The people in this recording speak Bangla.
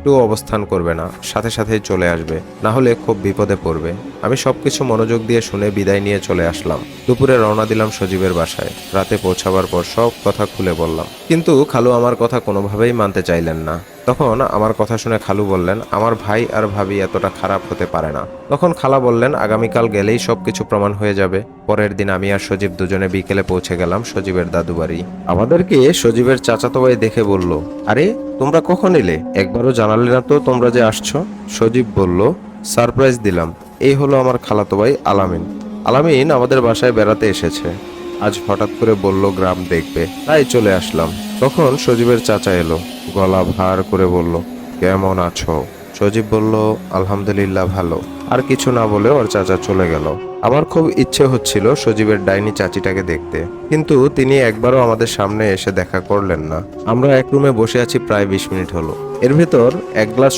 একটু অবস্থান করবে না, সাথে সাথেই চলে আসবে, না হলে খুব বিপদে পড়বে। আমি সবকিছু মনোযোগ দিয়ে শুনে বিদায় নিয়ে চলে আসলাম। দুপুরে রওনা দিলাম সজীবের বাসায়। রাতে পৌঁছাবার পর সব কথা খুলে বললাম, কিন্তু খালু আমার কথা কোনোভাবেই মানতে চাইলেন না। তখন আমার কথা শুনে খালু বললেন, আমার ভাই আর ভাবি এতটা খারাপ হতে পারে না। তখন খালা বললেন, আগামীকাল গেলেই সবকিছু প্রমাণ হয়ে যাবে। পরের দিন আমি আর সজীব দুজনে বিকেলে পৌঁছে গেলাম সজীবের দাদু বাড়ি। আমাদেরকে সজীবের চাচাতো ভাই দেখে বলল, আরে তোমরা কখন এলে? একবারও জানালে না তো তোমরা যে আসছো। সজীব বলল, সারপ্রাইজ দিলাম। এই হলো আমার খালাতো ভাই আলামিন। আলামিন আমাদের বাসায় বেড়াতে এসেছে। আজ হঠাৎ করে বলল গ্রাম দেখবে, তাই চলে আসলাম। তখন সজীবের চাচা এলো, গলা ভার করে বলল, কেমন আছো? সজীব বলল, আলহামদুলিল্লাহ ভালো। আর কিছু না বলে ওর চাচা চলে গেল। আমার খুব ইচ্ছে হচ্ছিল সজীবের ডাইনি চাচিটাকে দেখতে, কিন্তু তিনি একবারও আমাদের সামনে এসে দেখা করলেন না। আমরা এক রুমে বসে আছি প্রায় 20 মিনিট হলো। এর ভেতর এক গ্লাস